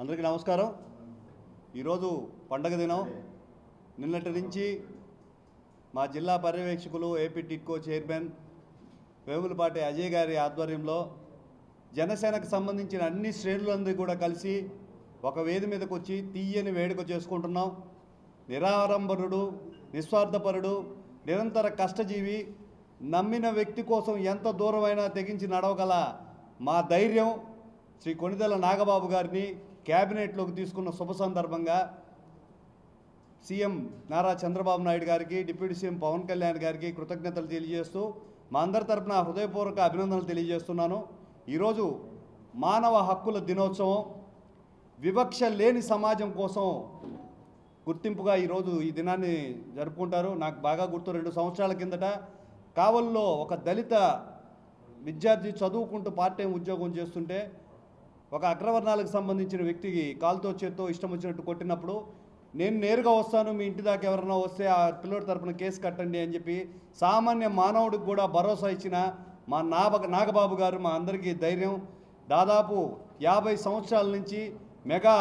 అందరికీ నమస్కారం। ఈరోజు పండగ దినం। నిన్నటి నుంచి మా జిల్లా పర్యవేక్షకులు ఏపీ టిడ్కో చైర్మన్ వేములపాటి అజయ్ గారి ఆధ్వర్యంలో జనసేనకు సంబంధించిన అన్ని శ్రేణులందరూ కూడా కలిసి ఒక వేది మీదకు వచ్చి తీయని వేడుక చేసుకుంటున్నాం। నిరాడంబరుడు, నిస్వార్థపరుడు, నిరంతర కష్టజీవి, నమ్మిన వ్యక్తి కోసం ఎంత దూరమైనా తెగించి నడవగల మా ధైర్యం శ్రీ కొణిదెల నాగబాబు గారిని క్యాబినెట్లోకి తీసుకున్న శుభ సందర్భంగా సీఎం నారా చంద్రబాబు నాయుడు గారికి, డిప్యూటీ సీఎం పవన్ కళ్యాణ్ గారికి కృతజ్ఞతలు తెలియజేస్తూ మా అందరి తరపున హృదయపూర్వక అభినందనలు తెలియజేస్తున్నాను। ఈరోజు మానవ హక్కుల దినోత్సవం, వివక్ష లేని సమాజం కోసం గుర్తింపుగా ఈరోజు ఈ దినాన్ని జరుపుకుంటారు। నాకు బాగా గుర్తు, 2 సంవత్సరాల కిందట కావల్లో ఒక దళిత విద్యార్థి చదువుకుంటూ పార్ట్ టైం ఉద్యోగం చేస్తుంటే ఒక అగ్రవర్ణాలకు సంబంధించిన వ్యక్తికి కాలుతో చేత్తో ఇష్టం వచ్చినట్టు కొట్టినప్పుడు నేను నేరుగా వస్తాను, మీ ఇంటి దాకా ఎవరైనా వస్తే ఆ పిల్లోడి తరపున కేసు కట్టండి అని చెప్పి సామాన్య మానవుడికి కూడా భరోసా ఇచ్చిన మా నాగబాబు గారు మా అందరికీ ధైర్యం। దాదాపు 50 సంవత్సరాల నుంచి మెగా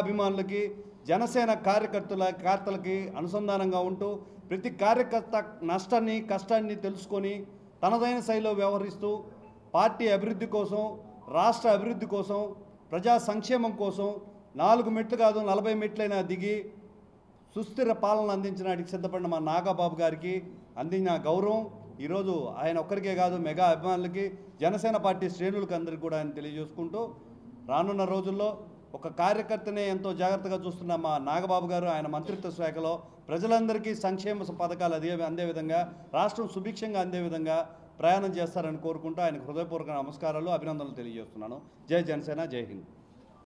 అభిమానులకి, జనసేన కార్యకర్తలకి అనుసంధానంగా ఉంటూ ప్రతి కార్యకర్త నష్టాన్ని కష్టాన్ని తెలుసుకొని తనదైన శైలిలో వ్యవహరిస్తూ పార్టీ అభివృద్ధి కోసం, రాష్ట్ర అభివృద్ధి కోసం, ప్రజా సంక్షేమం కోసం 4 మెట్లు కాదు 40 మెట్లైనా దిగి సుస్థిర పాలన అందించడానికి సిద్ధపడిన మా నాగబాబు గారికి అందిన గౌరవం ఈరోజు ఆయన ఒక్కరికే కాదు, మెగా అభిమానులకి, జనసేన పార్టీ శ్రేణులకు అందరికీ కూడా ఆయన తెలియజేసుకుంటూ రానున్న రోజుల్లో ఒక కార్యకర్తనే ఎంతో జాగ్రత్తగా చూస్తున్న మా నాగబాబు గారు ఆయన మంత్రిత్వ శాఖలో ప్రజలందరికీ సంక్షేమ పథకాలు అందే విధంగా, రాష్ట్రం సుభిక్షంగా అందే విధంగా ప్రయాణం చేస్తారని కోరుకుంటూ ఆయనకు హృదయపూర్వక నమస్కారాలు, అభినందనలు తెలియజేస్తున్నాను। జై జనసేన, జై హింద్।